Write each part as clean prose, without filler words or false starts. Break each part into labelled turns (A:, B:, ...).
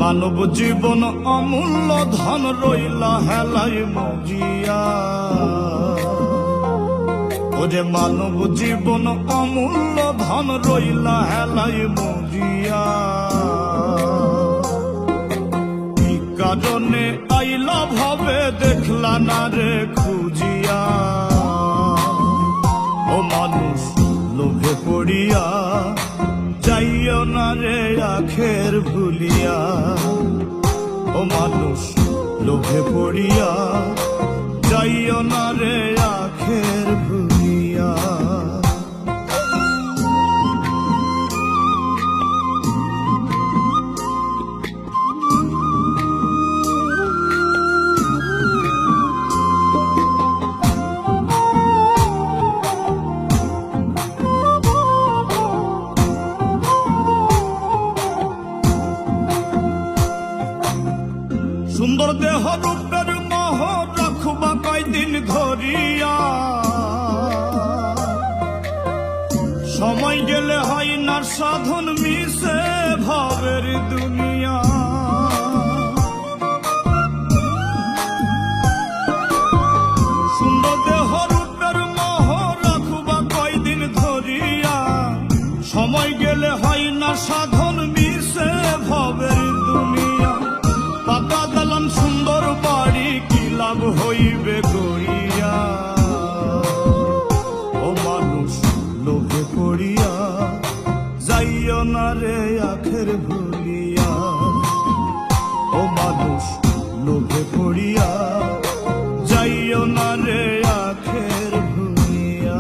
A: মানব জীবন অমূল্য ধন রইলা হেলাই মজিয়া। ওরে মানব জীবন অমূল্য ধন রইলা হেলাই মজিয়া। কি কারণে আইলা ভাবে দেখলা না রে খুঁজিয়া। ও মানুষ লোভে পড়িয়া যাইও না রে আখের ভুলিয়া। ও মানুষ লোভে পড়িয়া যাইও না রে আখের ভুলিয়া। সুন্দর দেহ রূপের মোহ রাখবা কয়দিন ধরিয়া। সময় গেলে হয় না সাধন মিশে ভাবের দুনিয়া। সুন্দর দেহ রূপের মোহ রাখবা কয়দিন ধরিয়া। সময় গেলে হয় না সাধন মিশে ভাবের দুনিয়া। পাকা দালান সুন্দর বাড়ি কি লাভ হইবে গড়িয়া। ও মানুষ লোভে পড়িয়া যাইও না রে আখের ভুলিয়া। ও মানুষ লোভে পড়িয়া যাইও না রে আখের ভুলিয়া।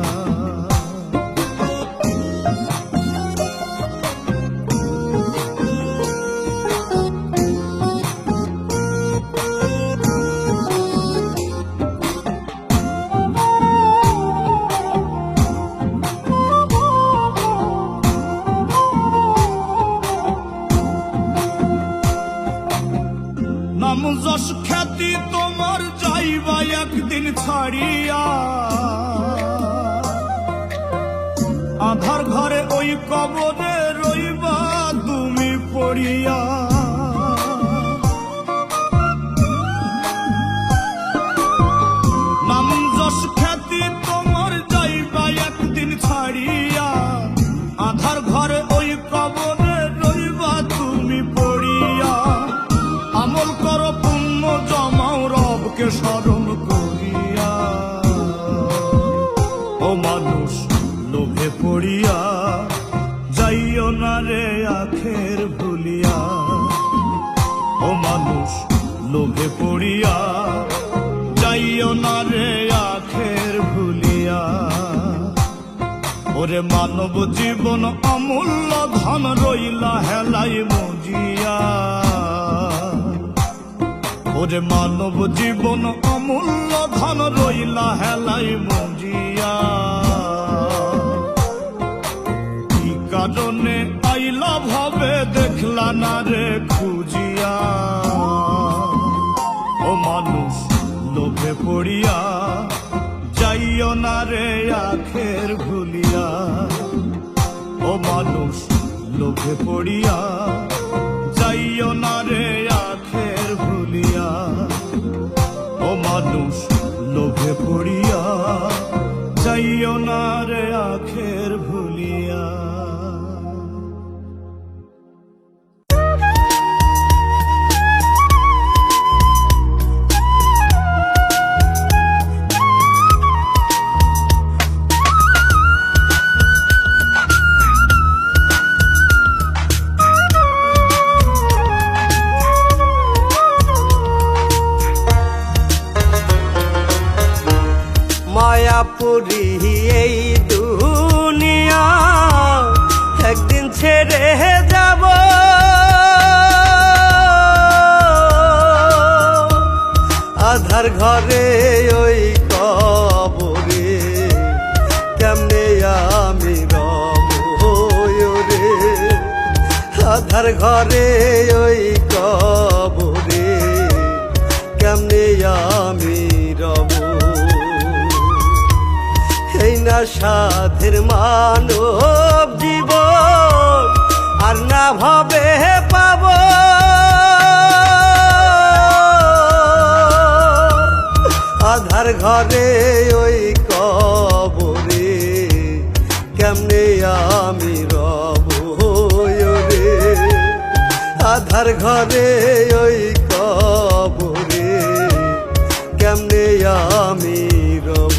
A: নাম যশ খ্যাতি তোমার যাইবা একদিন ছাড়িয়া। আধার ঘরে ওই কবরে রইবা তুমি পড়িয়া। নাম যশ খ্যাতি তোমার যাইবা একদিন ছাড়িয়া। আধার ঘরে ওই কবরে রইবা তুমি পড়িয়া। আমল করো পুণ্য জমাও রবকে স্মরণ করিয়া। ও মানুষ লোভে পড়িয়া যাইও না রে আখের ভুলিয়া। ও মানুষ লোভে পড়িয়া যাইও না রে আখের ভুলিয়া। ওরে মানব জীবন অমূল্য ধন রইলা হেলাই মজিয়া। ওরে মানব জীবন অমূল্য ধন রইলা হেলাই মজিয়া। কি কারণে আইলা ভাবে দেখলা না রে খুঁজিয়া। ও মানুষ লোভে পড়িয়া যাইও না রে আখের ভুলিয়া। ও মানুষ লোভে পড়িয়া যাইও না রে আখের ভুলিয়া। ও মানুষ লোভে পড়িয়া যাইও না রে আখের ভুলিয়া।
B: মায়াপুরী এই দুনিয়া একদিন ছেড়ে যাব। আধার ঘরে ওই কবরে কেমনে আমি রব রে। আধার ঘরে ওই কবরে কেমনে আমি রব। এই না সাধের মানব জীবন আর না ভাবে পাবো। আধার ঘরে ওই কবরে কেমনে আমি রব রে। আধার ঘরে ওই কবরে কেমনে আমি রব।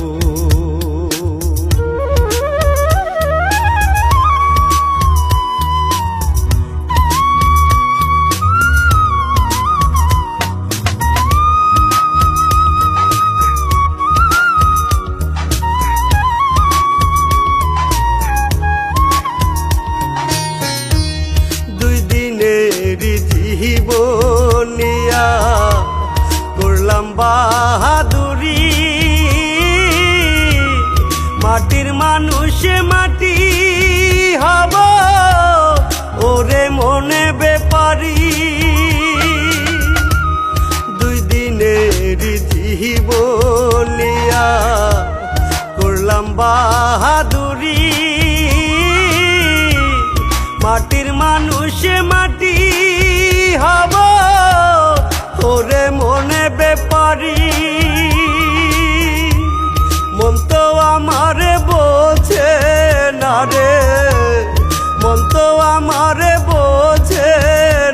B: জীবনিয়া করলাম বাহাদুরি, মাটির মানুষ মাটি হব ওরে মনে বেপারি। দুই দিনের জীবনিয়া করলাম বাহাদুরি, মাটির মানুষ মাটি হব ওরে মনে বেপারি। মন তো আমার বোঝে না রে, মন তো আমার বোঝে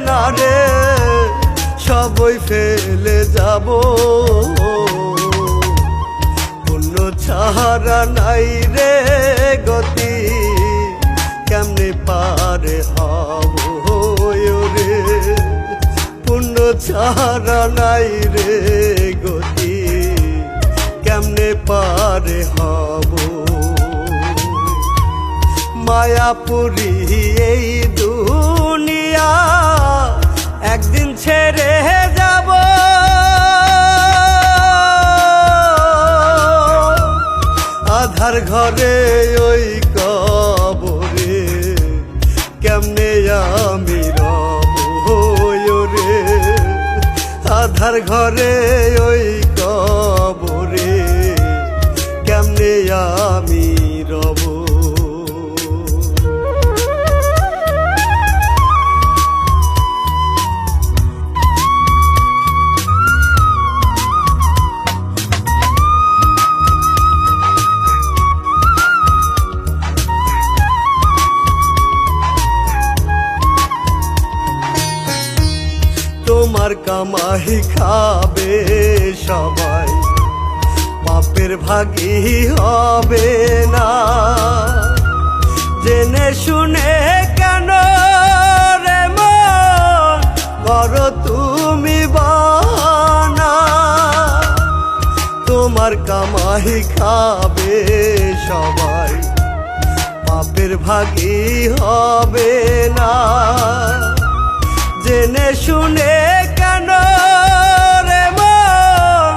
B: না রে, সবই ফেলে যাব পুণ্য ছাড়া নাই রে গতি, কেমনে পারে হব রে। পুণ্য ছাড়া নাই রে গতি, কেমনে পারে হব। মায়াপুরী এই দুনিয়া একদিন ছেড়ে যাব, আধার ঘরে ওই কবরে কেমনে আমি রব রে। আধার ঘরে ওই কবরে কেমনে আমি রব। তোমার কামাই খাবে সবাই, পাপের ভাগী হবে না। জেনে শুনে কেন রে মন করো তুমি বানা। তোমার কামাই খাবে সবাই, পাপের ভাগী হবে না। জেনে শুনে কেন রে মন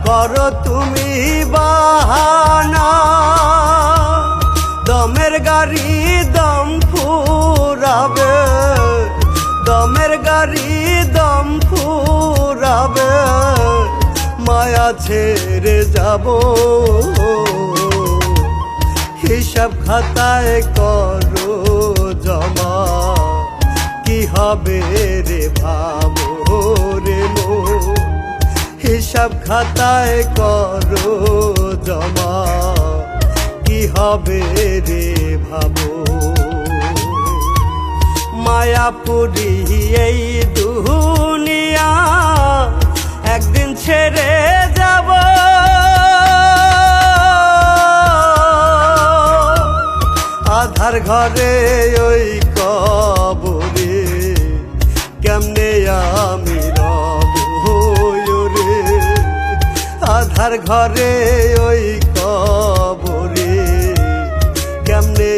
B: করো তুমি বাহানা। দমের গাড়ি দম ফুরাবে, দমের গাড়ি দম ফুরাবে, মায়া ছেড়ে যাব হিসাব খাতায় করো জমা। কি হবে রে ভাবো রে মো, হিসাব খাতায় করো জমা। কি হবে রে ভাবো। মায়াপুরী এই দুনিয়া একদিন ছেড়ে যাব, আধার ঘরে ওই কবরে কেমনে আমি রব রে। আধার ঘরে ওই কবরে কেমনে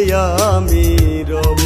B: আমি রব।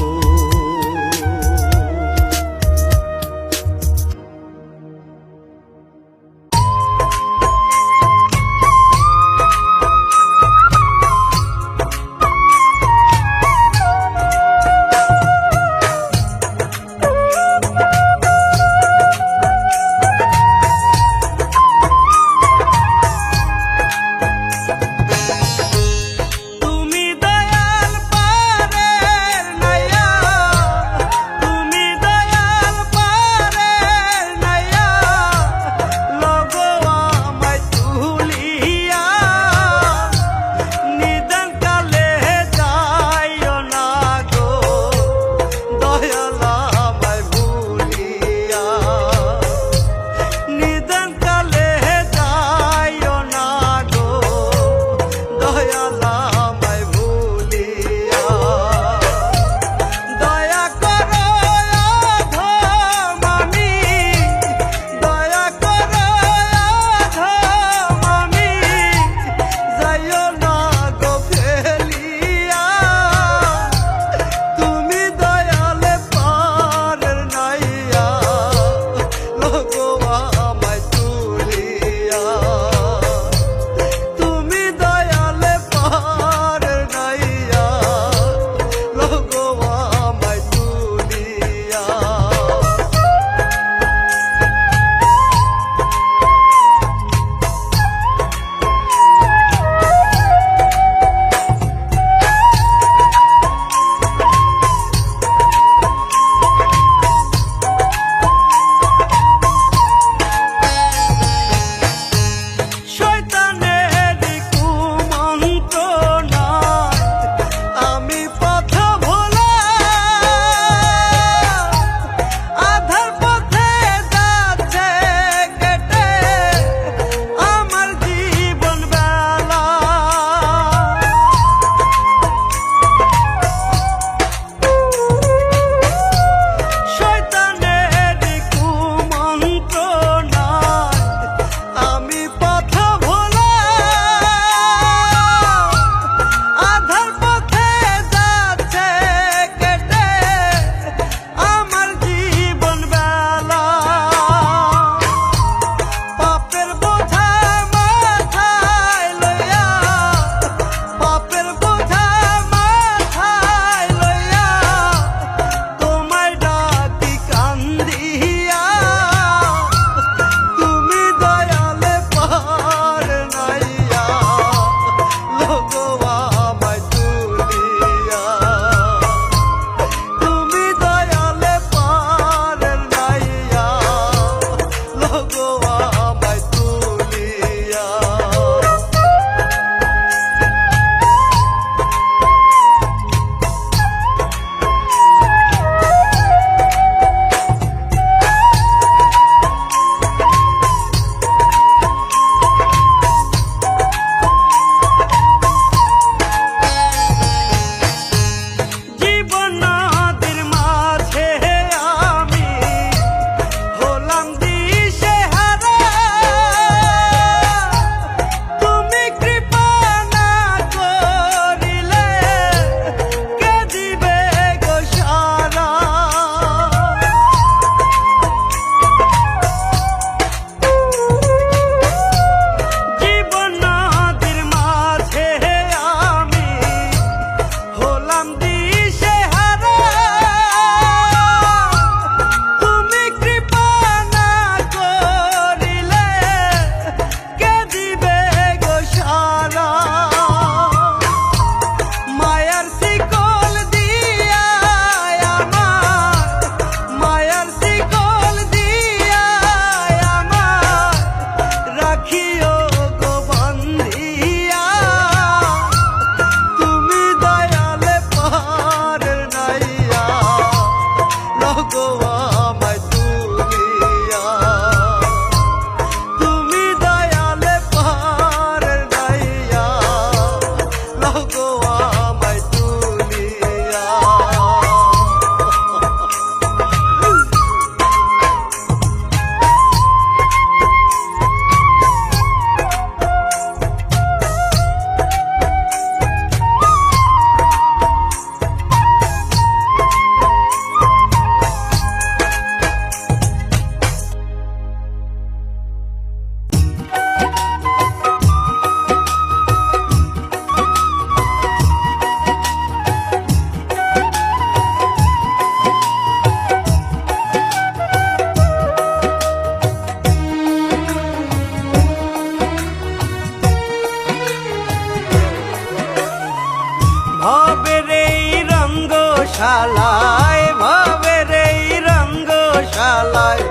B: ভবের এই রঙ্গশালায়, ভবের এই রঙ্গশালায়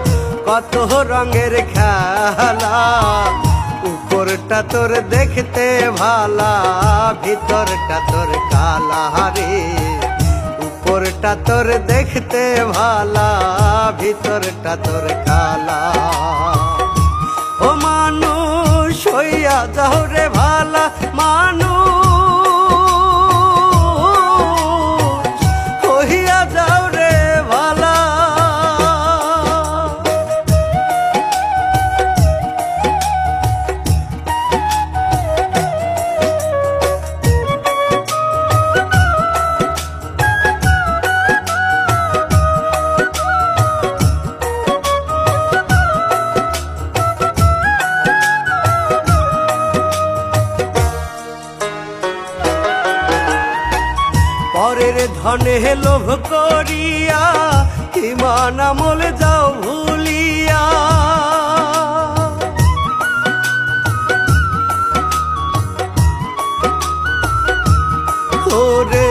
B: কত রঙের খেলা। উপরটা তোর দেখতে ভালা, ভিতরটা তোর কালা রে। উপরটা তোর দেখতে ভালা, ভিতরটা তোর কালা। ও মানুষ হইয়া যাও রে ভালা, মানুষ হইয়া যাও রে ভালা। পরের ধনে লোভ করিয়া ইমান আমল যাও ভুলিয়া। ওরে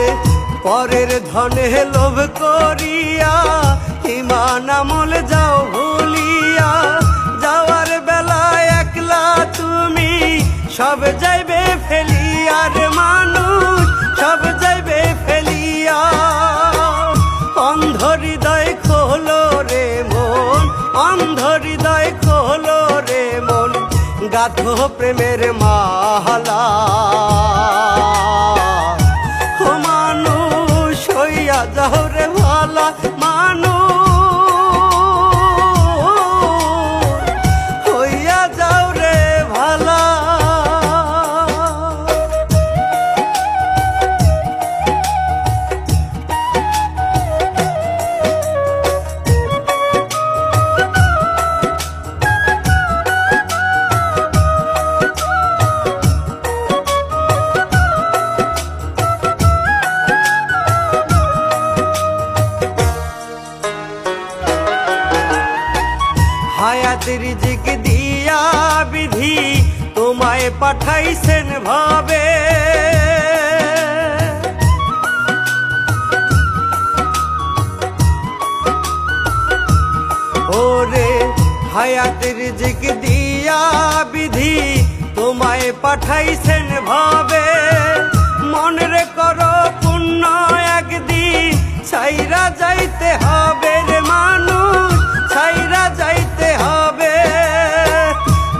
B: পরের ধনে লোভ করিয়া ইমান আমল যাও ভুলিয়া। যাওয়ার বেলায় একলা তুমি সব যাইবে ফেলিয়া রে মানুষ, সব যাইবে ফেলিয়া। অন্ধ হৃদয় খোলো রে মন, অন্ধ হৃদয় খোলো রে মন, গাথো প্রেমের মালা। ও মানুষ হইয়া যাও রে ভালা, মানুষ হইয়া যাও রে ভালা। হায়াত রিজিক দিয়া বিধি তোমায় পাঠাইছেন ভাবে। ওরে হায়াত রিজিক দিয়া বিধি তোমায় পাঠাইছেন ভাবে। মনে করো পুণ্য একদিন ছাইরা যাইতে হবে রে মানুষ, ছাইরা যাইতে হবে।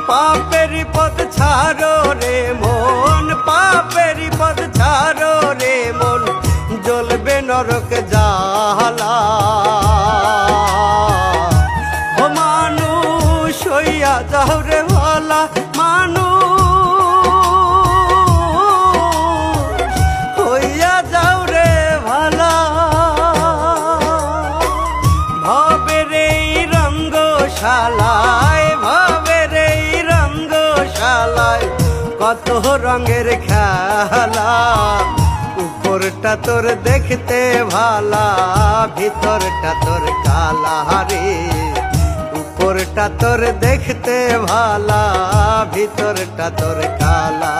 B: পাপের পথ ছাড়ো রে মন, পাপের পথ ছাড়ো রে মন, জ্বলবে নরক জ্বালা। ও মানুষ হইয়া যাও রে ভালা, মানুষ হইয়া যাও রে ভালা। ভবের এই রঙ্গশালায়, ভবের এই রঙ্গশালায় কত রঙের খেলা। উপরটা তোর দেখতে ভালা, ভিতরটা তোর কালা রে। উপরটা তোর দেখতে ভালা, ভিতরটা তোর কালা।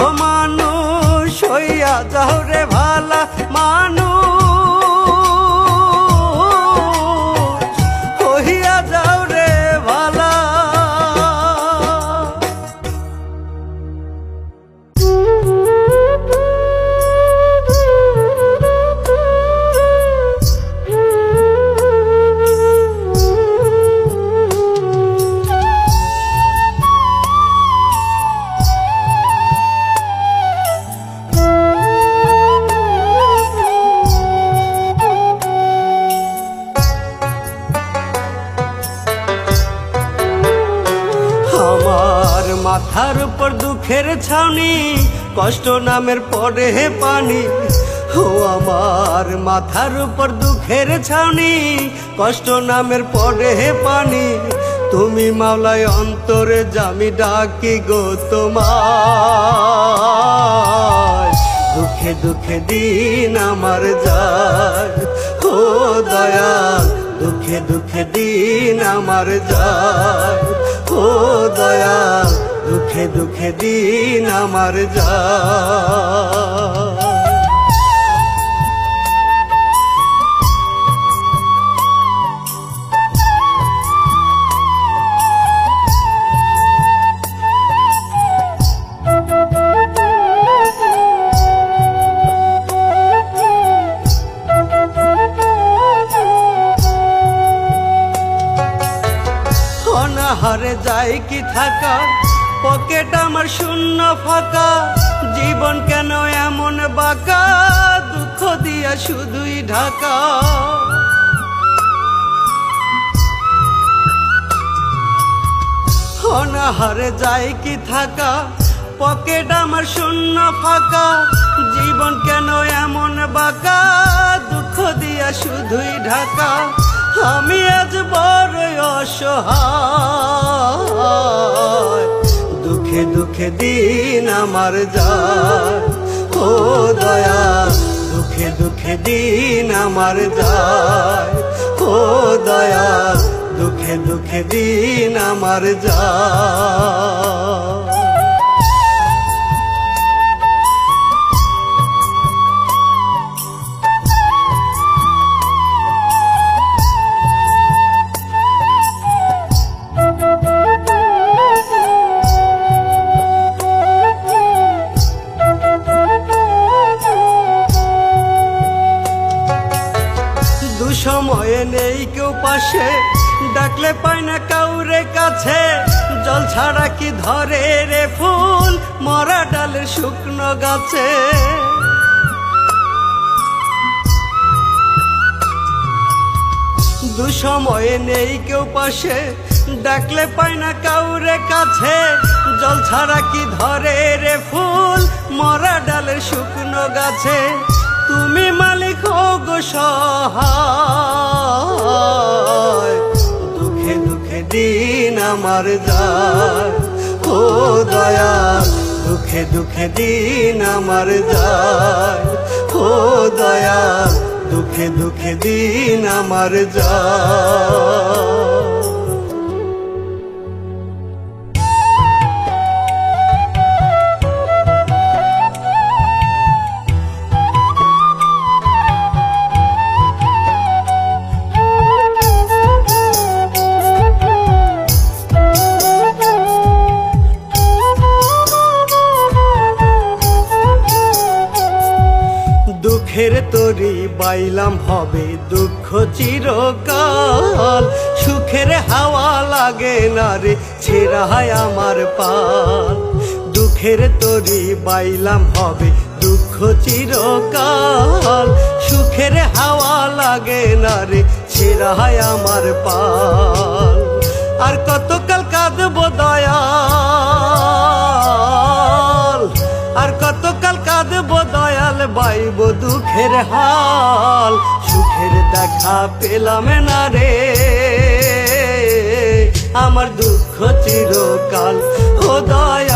B: ও মানুষ হইয়া যাও রে ভালা, মানুষ হইয়া যাও রে ভালা। আমার মাথার উপর দুঃখের ছাউনি, কষ্ট নামের পরে পানি। ও আমার মাথার উপর দুঃখের ছাউনি, কষ্ট নামের পরে পানি। তুমি মাওলায় অন্তরে জামি ডাকি গো তোমায়। দুঃখে দুঃখে দিন আমার যায়, ও দয়াল দুঃখে দুঃখে দিন আমার যায়। ও দয়াল দুঃখে দুঃখে দিন আমার যায়। অনাহারে যায় কি থাকা, পকেট আমার শূন্য ফাঁকা, জীবন কেন এমন বাঁকা, দুঃখ দিয়া শুধুই ঢাকা। অনাহারে যায় কি থাকা, পকেট আমার শূন্য ফাঁকা, জীবন কেন এমন বাঁকা, দুঃখ দিয়া শুধুই ঢাকা। আমি আজ বড়ই অসহায়, দুঃখে দুঃখে দিন আমার যায়, ও দয়া দুঃখে দুঃখে দিন আমার যায়, ও দয়া দুঃখে দুঃখে দিন আমার যায়। দুসময়ে নেই কেউ পাশে, ডাকলে পাই না কাউরে কাছে, জল ছাড়া কি ধরে রে ফুল মরা ডালের শুকনো গাছে। দুসময়ে নেই কেউ পাশে, ডাকলে পাই না কাউরে কাছে, জল ছাড়া কি ধরে রে ফুল মরা ডালের শুকনো গাছে। তুমি মালিক হো গো সহায়, দুঃখে দুঃখে দিন আমার যায়, ও দয়া দুঃখে দুঃখে দিন আমার যায়, ও দয়া দুঃখে দুঃখে দিন আমার যায়। দুঃখের তরি বাইলাম হবে দুঃখ চিরকাল, সুখের হাওয়া লাগে না রে ছেড়ায় আমার পাল। দুঃখের তরি বাইলাম হবে দুঃখ চিরকাল, সুখের হাওয়া লাগে না রে ছেড়ায় আমার পাল। আর কতকাল কাঁদবো দয়াল, আর কতকাল কাঁদবো দয়াল, বাইব দুঃখের হাল, সুখের দেখা পেলাম না রে আমার দুঃখ চিরকাল, ও দয়াল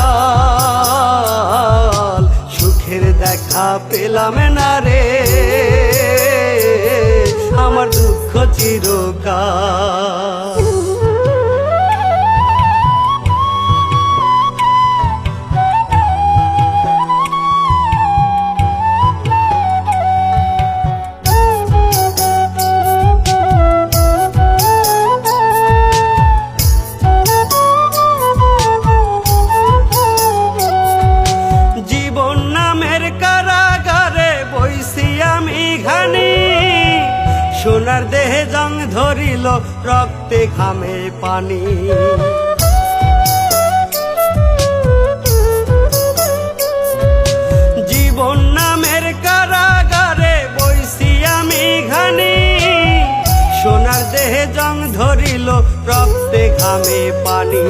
B: সুখের দেখা পেলাম না রে আমার দুঃখ চিরকাল। সোনার দেহে জং ধরিল, রক্তে ঘামে পানি, জীবন নামের কারাগারে বইছি আমি ঘানি। সোনার দেহে জং ধরিল, রক্তে ঘামে পানি,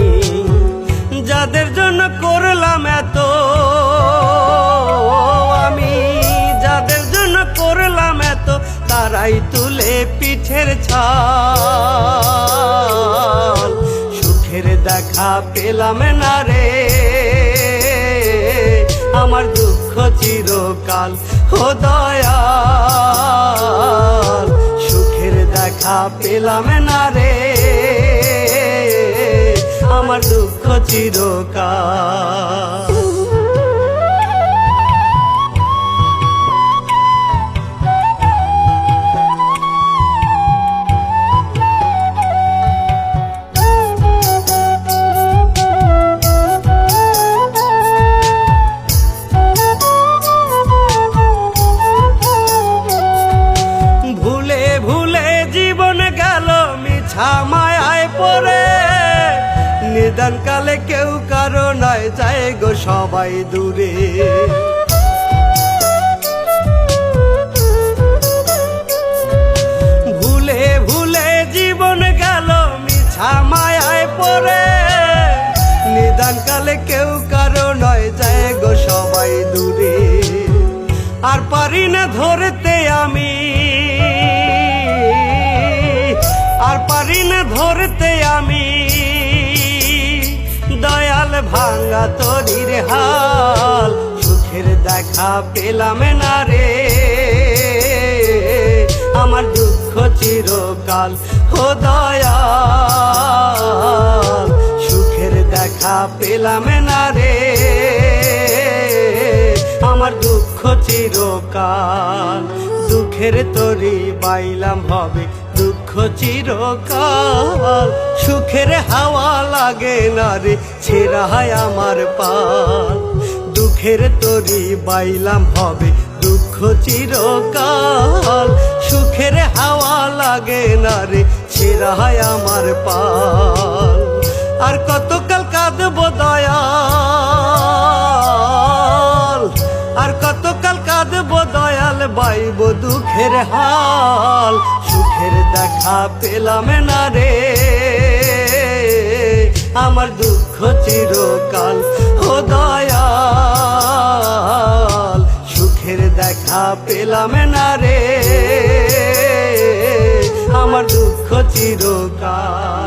B: যাদের জন্য করলাম এত আমি, যাদের জন্য করলাম এত, তারাই তুলে পিঠের ছাল, সুখের দেখা পেলাম না রে আমার দুঃখ চিরকাল, ও দয়াল সুখের দেখা পেলাম না রে আমার দুঃখ চিরকাল। নিদান কালে কেউ কারো নয়, যায় গো সবাই দূরে। ভুলে ভুলে জীবন গেল মিছা মায়ায় পড়ে, নিদান কালে কেউ কারো নয়, যায় গো সবাই দূরে। আর পারি না ধরতে আমি, আর পারি না ধরতে আমি, দয়াল ভাঙা তরির হাল। সুখের দেখা পেলাম না রে, আমার দুঃখ চিরকাল। ও দয়াল সুখের দেখা পেলাম না রে, আমার দুঃখ চিরকাল। দুঃখের তরি বাইলাম হবে দুঃখ চিরকাল। সুখের হাওয়া লাগে না রে, ছেড়ায় আমার পাল। দুঃখের তরি বাইলাম হবে দুঃখ চিরকাল। সুখের হাওয়া লাগে না রে, ছেড়ায় আমার পাল। আর কতকাল কাঁদবো দয়াল, আর কতকাল কাঁদবো দয়াল, বাইব দুঃখের হাল। সুখের দেখা পেলাম না রে, আমার দুঃখ চিরকাল। ও দয়াল সুখের দেখা পেলাম না রে, আমার দুঃখ চিরকাল।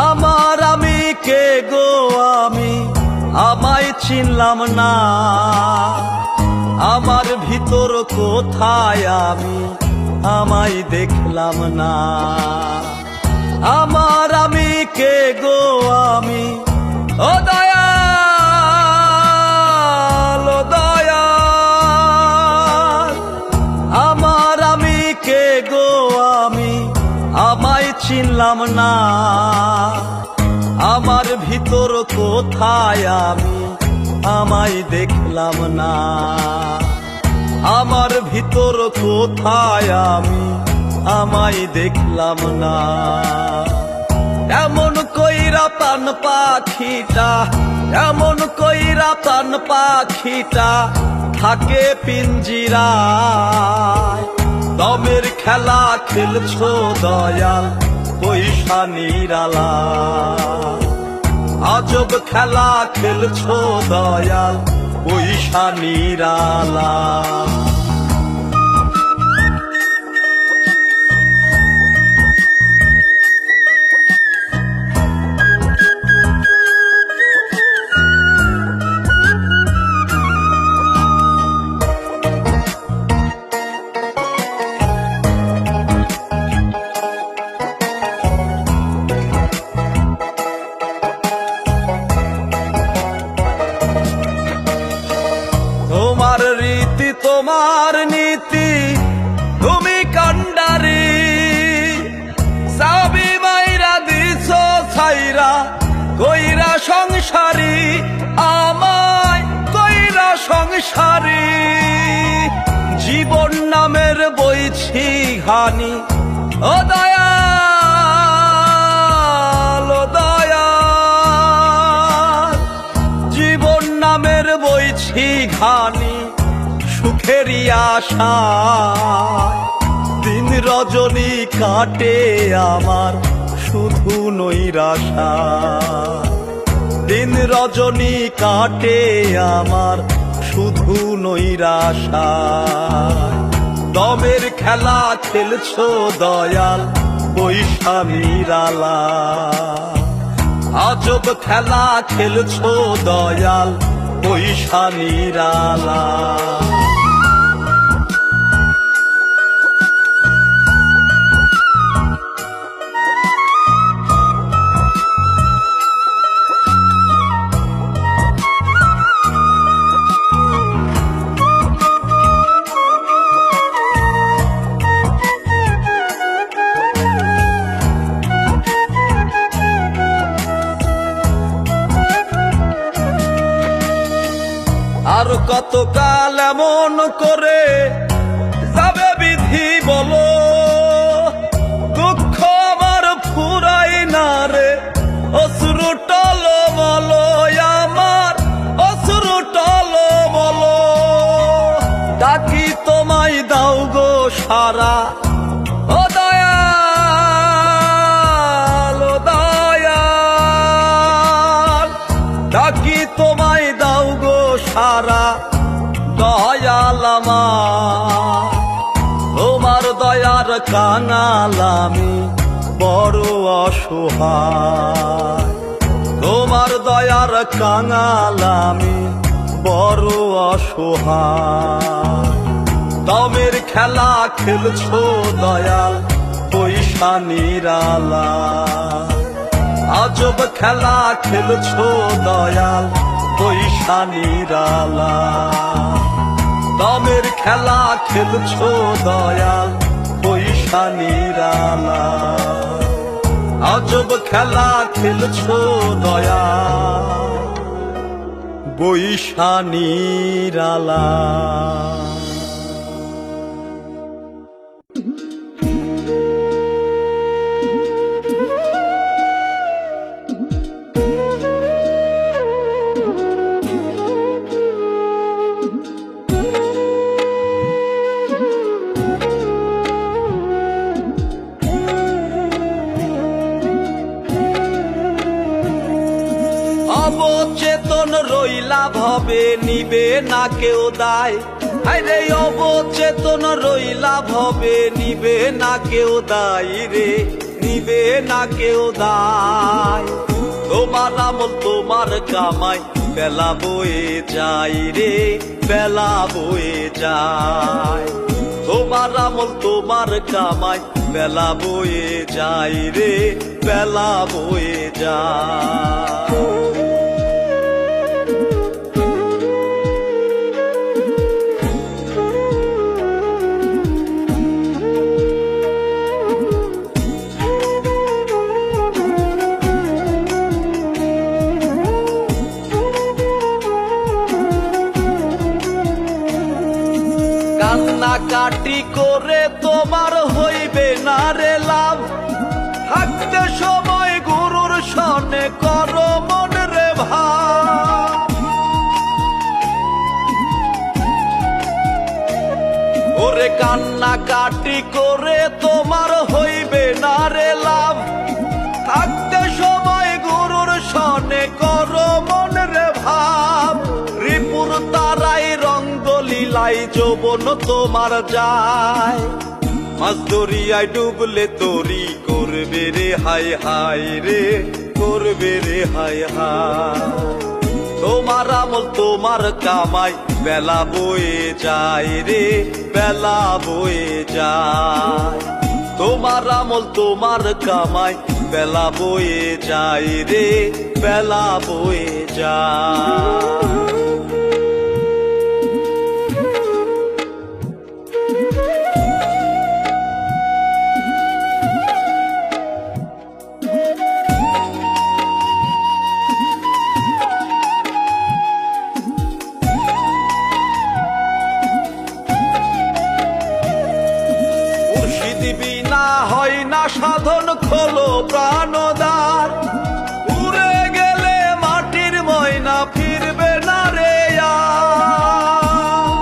C: আমার আমি কে গো আমি, আমায় চিনলাম না। আমার ভিতর কোথায় আমি, আমায় দেখলাম না। আমার আমি কে গো আমি, ও দয়াল ও দয়াল। আমার আমি কে গো আমি, আমায় চিনলাম না। আমার ভিতর কোথায় আমি, আমায় দেখলাম না। আমার ভিতর কোথায় আমি, আমায় দেখলাম না। এমন কইরা পান পাখিটা, এমন কইরা পান পাখিটা থাকে পিঞ্জিরায়। দমের খেলা খেলছো দয়াল পয়সা নিরালা, আজব খেলা খেলছো দয়াল পয়সা নিরালা। তোমার রীতি তোমার নীতি তুমি কান্ডারি, সাবি মাইরা দিছ ছাইরা কইরা সংসারী, আমায় কইরা সংসারী। জীবন নামের বইছি ঘানি, ও দয়াল ও দয়াল। জীবন নামের বইছি ঘানি, সুখেরই আশায় দিন রজনী কাটে আমার শুধু নৈরাশা। দিন রজনী কাটে আমার শুধু নৈরাশা। দমের খেলা খেলছো দয়াল পয়সা নিরালা, আজব খেলা খেলছো দয়াল পয়সা নিরালা। কেমন করে যাবে বিধি বলো, দুঃখ আমার ফুরাই না রে, অশ্রু টলমল আমার অশ্রু টলমল। ডাকি তোমায় দাও গো সারা, ও দয়াল ও দয়াল, ডাকি তোমায় দাও গো সারা, দয়াল আমার। তোমার দয়ার কাঙাল আমি বড় অসহায়, তোমার দয়ার কাঙাল আমি বড় অসহায়। দমের খেলা খেলছো দয়াল পয়সা নিরালা, আজব খেলা খেলছো দয়াল পয়সা নিরালা। দমের খেলা খেলছো দয়াল পয়সা নিরালা, আজব খেলা খেলছো দয়াল বৈশা নিরালা। অবচেতন রইলা ভবে নিবে না কেউ দায়, আরে অবচেতন রইলা ভবে নিবে না কেউ দায় রে, নিবে না কেউ দায়। তোমার আমল তোমার কামাই বেলা বয়ে যায় রে, বেলা বয়ে যায়। তোমার আমল তোমার কামাই বেলা বয়ে যায় রে, বেলা বয়ে যায়। কান্নাকাটি করে তোমার হইবে না রে লাভ, থাকতে সময় গুরুর সনে করো মন রে ভাব। ওরে কান্নাকাটি করে তোমার হইবে না রে লাভ, থাকতে সময় গুরুর সনে করো মন রে ভাব। রিপুর তারাই রঙ্গ লীলাই যৌবন তোমার যায়, মাছ দরিয়ায় ডুবলে তরি করবে রে হায় হায় রে, করবে রে হায় হায়। তোমার আমল তোমার কামাই বেলা বয়ে যায় রে, বেলা বয়ে যায়। তোমার আমল তোমার কামাই বেলা বয়ে যায় রে, বেলা বয়ে যায়। বিনা হয় না সাধন খোলো প্রাণদার, উড়ে গেলে মাটির ময়না ফিরবে না রে আর।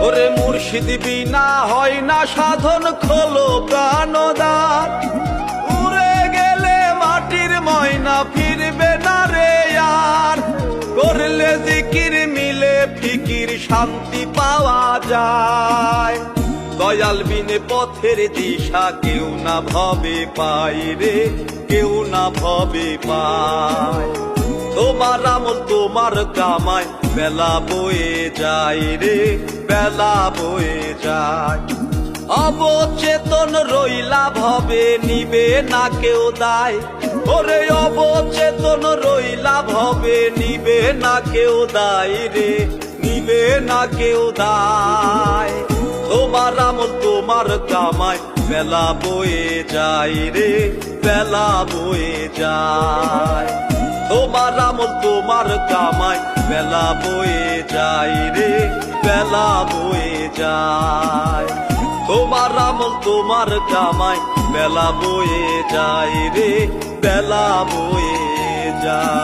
C: ওরে মুর্শিদ বিনা হয় না সাধন খোলো প্রাণদার, উড়ে গেলে মাটির ময়না ফিরবে না রে আর। করলে জিকির মিলে ফিকির শান্তি পাওয়া যায়, দয়াল বিনে পথের দিশা কেউ না ভবে পায় রে, কেউ না ভবে পায়। তোমার আমল তোমার কামাই বেলা বয়ে যায় রে, বেলা বয়ে যায়। অবচেতন রইলা ভবে নিবে না কেউ দায়, ওরে অবচেতন রইলা ভবে নিবে না কেউ দায় রে, নিবে না কেউ দায়। তোমার আমল তোমার কামাই বেলা বয়ে যায় রে, বেলা বয়ে যায়। তোমার আমল তোমার কামাই বেলা বয়ে যায় রে, বেলা বয়ে যায়। তোমার আমল তোমার কামাই বেলা বয়ে যায় রে, বেলা বয়ে যায়।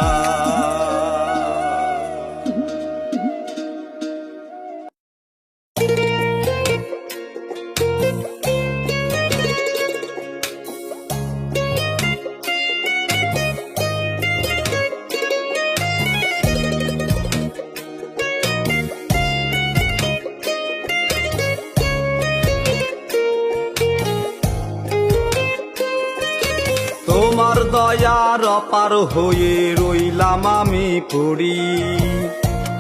C: তোমার দয়ার অপার হয়ে রইলাম আমি পড়ি,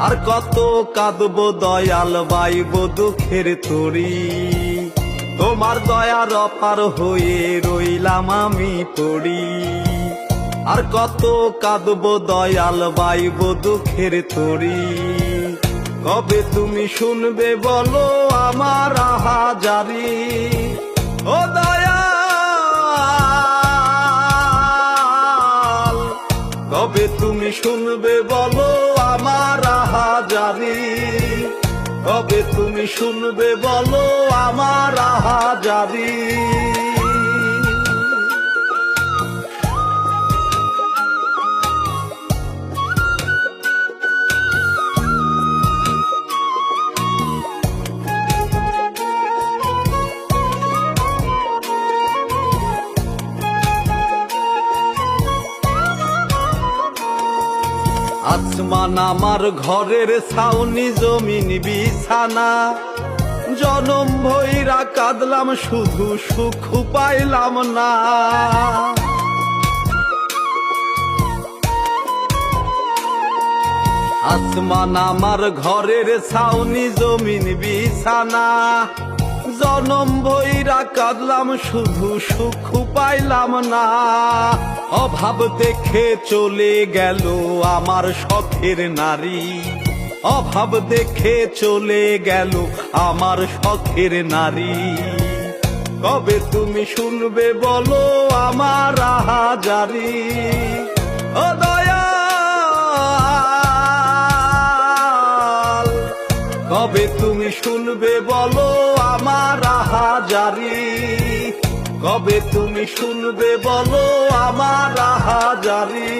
C: আর কত কাঁদবো দয়াল বাইব দুঃখের তরি। তোমার দয়ার অপার হয়ে রইলাম আমি পড়ি, আর কত কাঁদবো দয়াল বাইব দুঃখের তরি। কবে তুমি শুনবে বলো আমার আহাজারি, ও দয়াল কবে তুমি শুনবে বলো আমার আহাজারি, কবে তুমি শুনবে বলো আমার আহাজারি। আসমান আমার ঘরের ছাউনি, জমিন বিছানা, জনম ভৈরা কাঁদলাম শুধু সুখ পাইলাম না। আসমান আমার ঘরের ছাউনি, জমিন বিছানা, জনম ভৈরা কাঁদলাম শুধু সুখ পাইলাম না। অভাব দেখে চলে গেল আমার শখের নারী, অভাব দেখে চলে গেল আমার শখের নারী। কবে তুমি শুনবে বলো আমার আহাজারি, ও দয়াল কবে তুমি শুনবে বলো আমার আহাজারি, কবে তুমি শুনবে বলো আমার আহাজারি।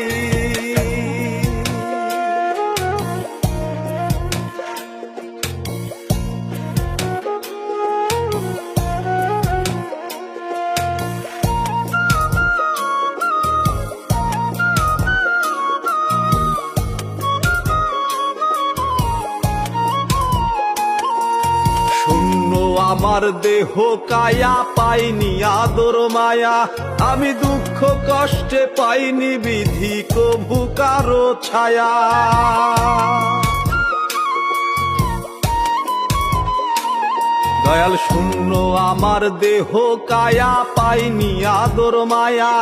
C: শূন্য আমার দেহ কায়া, পাইনি আদর মায়া, আমি দুঃখ কষ্টে পাইনি বিধি কভু কারো ছায়া। দয়াল শূন্য আমার দেহ কায়া, পাইনি আদর মায়া,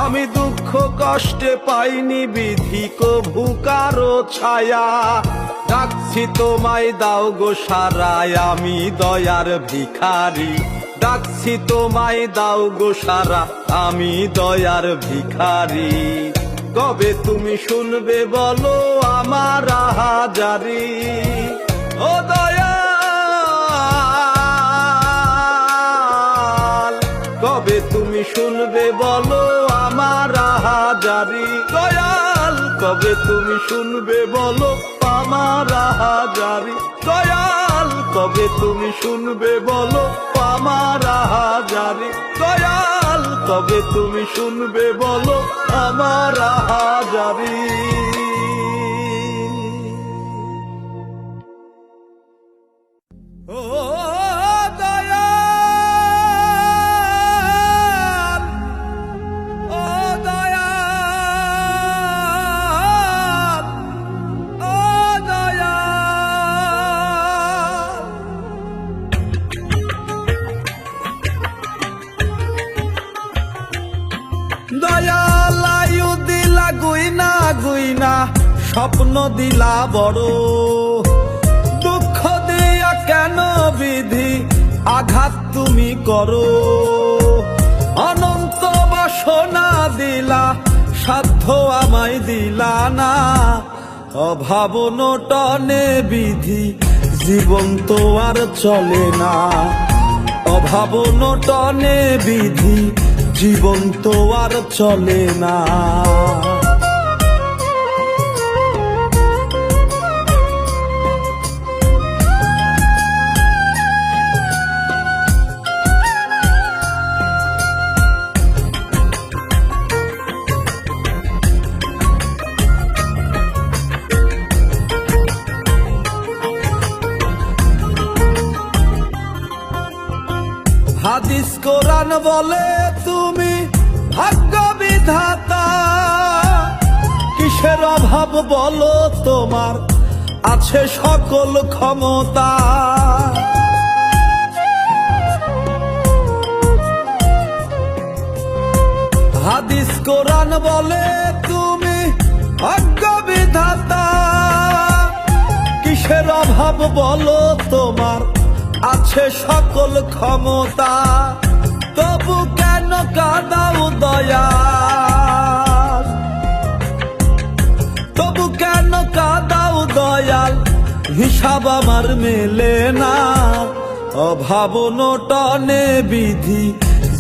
C: আমি দুঃখ কষ্টে পাইনি বিধি কভু কারো ছায়া। ডাকছি তোমায় দাও গো সারায়, আমি দয়ার ভিখারি, ডাকছি তোমায় দাও গো সারা, আমি দয়ার ভিখারি। কবে তুমি শুনবে বলো আমার আহাজারি, ও দয়াল কবে তুমি শুনবে বলো আমার আহাজারি। দয়াল কবে তুমি শুনবে বলো আমার আহাজারি, দয়াল কবে তুমি শুনবে বলো আমার আহাজারি, দয়াল কবে তুমি শুনবে বলো আমার আহাজারি। ও দয়াল, ও দয়াল, ও দয়াল। দয়াল আয়ু দিলা গুইনা গুইনা, স্বপ্ন দিলা বড়, দুঃখ দিয়া কেন বিধি আঘাত তুমি করো। অনন্ত বাসনা দিলা সাধ্য আমায় দিলা না, অভাব নটনে বিধি, জীবন তো আর চলে না। অভাব নটনে বিধি, জীবন তো আর চলে না। হাদিস কোরআন বলে তুমি ভাগ্য বিধাতা, কিসের অভাব বলো তোমার, আছে সকল ক্ষমতা। হাদিস কোরআন বলে তুমি ভাগ্য বিধাতা, কিসের অভাব বলো তোমার, আছে সকল ক্ষমতা। তবু কেন কাঁদাও দয়াল, তবু কেন কাঁদাও দয়াল, হিসাব আমার মেলে না। অভাব নটনে বিধি,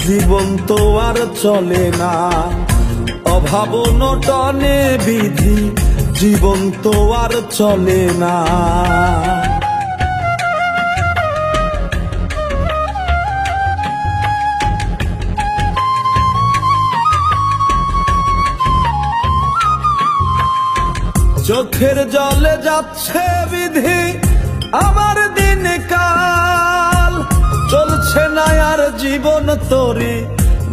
C: জীবন তো আর চলে না। অভাব নটনে বিধি, জীবন তো আর চলে না। চোখের জলে যাচ্ছে বিধি, আমার দিন কাল চলছে না আর জীবন তরি,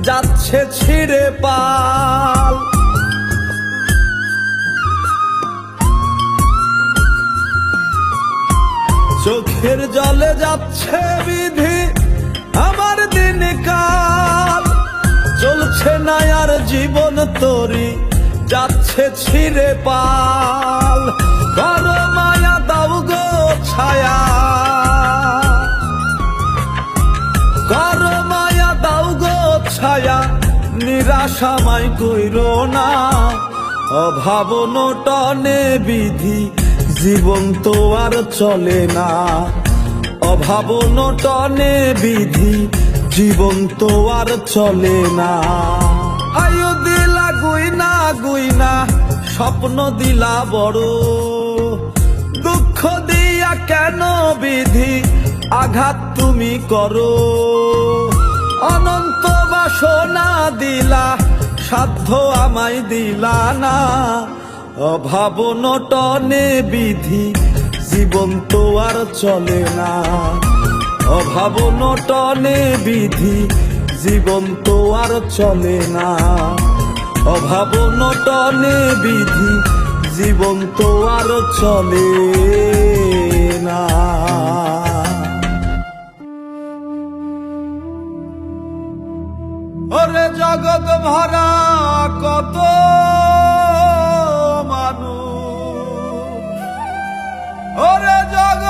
C: যাচ্ছে ছিঁড়ে পাল। চোখের জলে যাচ্ছে বিধি, আমার দিন কাল চলছে না আর জীবন তরি, যাচ্ছে ছিঁড়ে পাল। করো মায়া দাও গো ছায়া, করো মায়া দাও গো ছায়া, নিরাশামাই কইরো না। অভাব নটনে বিধি, জীবন তো আর চলে না। অভাব নটনে বিধি, জীবন তো আর চলে না। আয়ু দিলা গুইনা গুইনা, স্বপ্ন দিলা বড়, দুঃখ দিয়া কেন বিধি, আঘাত তুমি করো। অনন্ত বাসনা দিলা, সাধ্য আমায় দিলা না। অভাব নটনে বিধি, জীবন তো আর চলে না। অভাব নটনে বিধি, জীবন তো আর চলে না। অভাব নটনে বিধি, জীবন তো আর চলে না। ওরে জগৎ ভরা কত মানুষ, ওরে জগৎ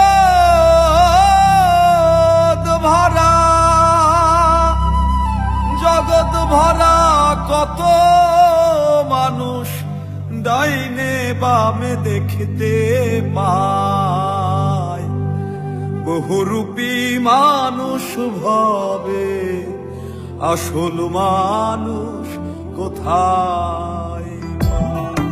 C: ভরা, জগৎ ভরা কত মানুষ, ডাইনে বামে দেখতে পায়। বহুরূপী মানুষ ভাবে, আসল মানুষ কোথায় পায়?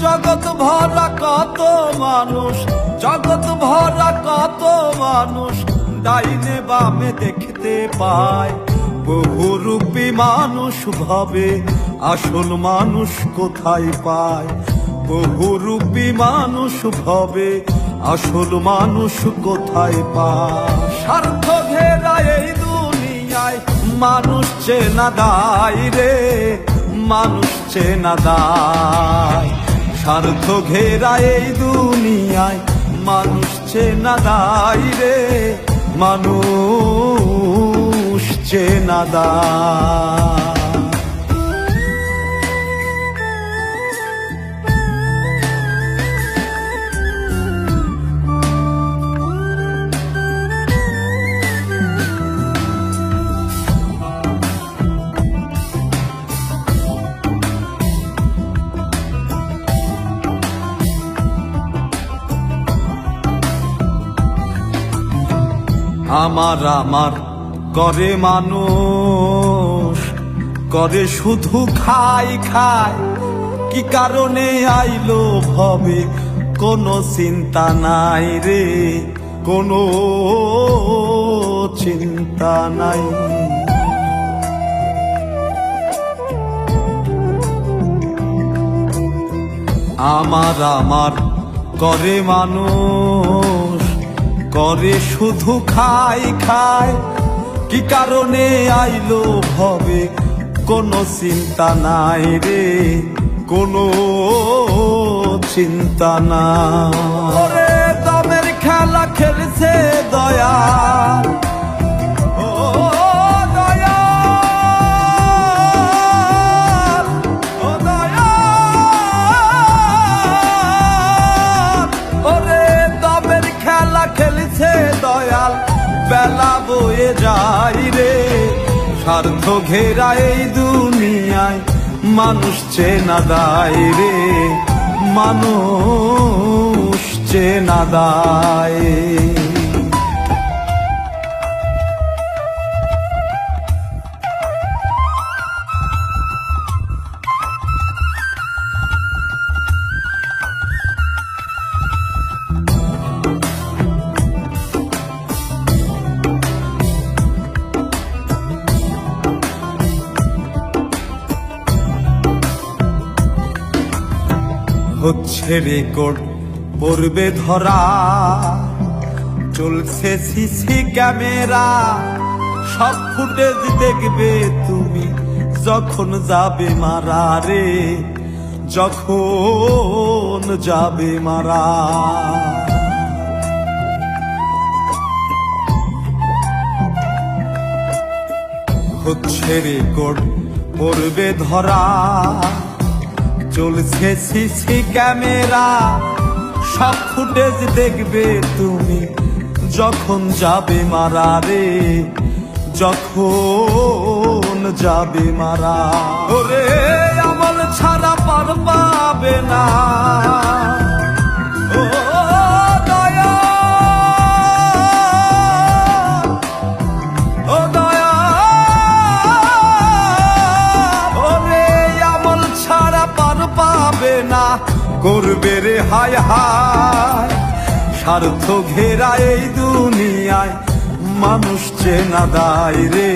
C: জগৎ ভরা কত মানুষ, জগৎ ভরা কত মানুষ, ডাইনে বামে দেখতে পায়। বহুরূপী মানুষ ভাবে, আসল মানুষ কোথায় পায়? বহুরূপী মানুষ ভাবে, আসল মানুষ কোথায় পায়? স্বার্থ ঘেরা এই দুনিয়ায়, মানুষ চেনা দায় রে, মানুষ চেনা দায়। স্বার্থ ঘেরা এই দুনিয়ায়, মানুষ চেনা দায় রে, মানুষ চেনা দায়। আমার আমার করে মানুষ, করে শুধু খাই খায়, কি কারণে আইলো ভবে কোনো চিন্তা নাই রে, কোনো চিন্তা নাই। আমার আমার করে মানুষ, করে শুধু খাই খায়, কি কারণে আইলো ভবে কোনো চিন্তা নাই রে, কোনো চিন্তা নাই। ওরে দমের খেলা খেলছে দয়া, ও দয়াল, ও দয়াল, ওরে দমের খেলা খেলছে দয়াল, বেলা বয়ে যায় রে, স্বার্থ ঘেরা এই দুনিয়ায় মানুষ চেনা দায় রে, মানুষ চেনা দায়। হচ্ছে রেকর্ড পড়বে ধরা, চলছে সিসি ক্যামেরা, সব ফুটেজ দেখবে তুমি যখন যাবে মারা রে, যখন যাবে মারা। হচ্ছে রেকর্ড পড়বে ধরা, চলছে সিসি ক্যামেরা, সব ফুটেজ দেখবে তুমি যখন যাবে মারা রে, যখন যাবে মারা। ওরে আমল ছাড়া পার পাবে না, ও দয়া, ও দয়া, ওরে আমল ছাড়া পার পাবে না, করবে রে হায় হায়, স্বার্থ ঘেরা এই দুনিয়ায় মানুষ চেনা দায় রে,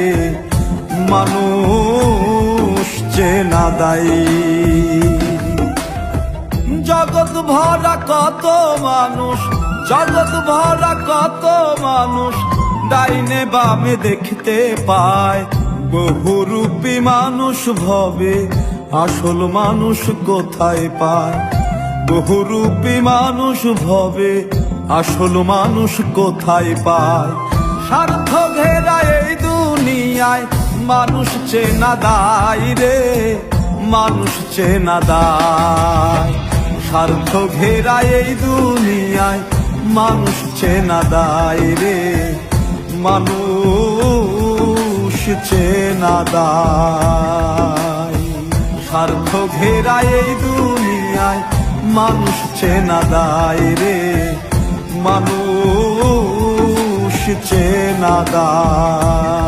C: মানুষ চেনা দায়। জগৎ ভরা কত মানুষ, জগৎ ভরা কত মানুষ, ডাইনে বামে দেখতে পায়, বহুরূপী মানুষ ভবে আসল মানুষ কোথায় পায়, বহুরূপী মানুষ ভবে আসল মানুষ কোথায় পায়। স্বার্থ ঘেরা এই দুনিয়ায় মানুষ চেনা দায় রে, মানুষ চেনা দায়। স্বার্থ ঘেরা এই দুনিয়ায় মানুষ চেনা দায় রে, মানুষ চেনা দায়। স্বার্থ ঘেরা এই দুনিয়ায় মানুষ চেনা দায় রে, মানুষ চেনা দায়।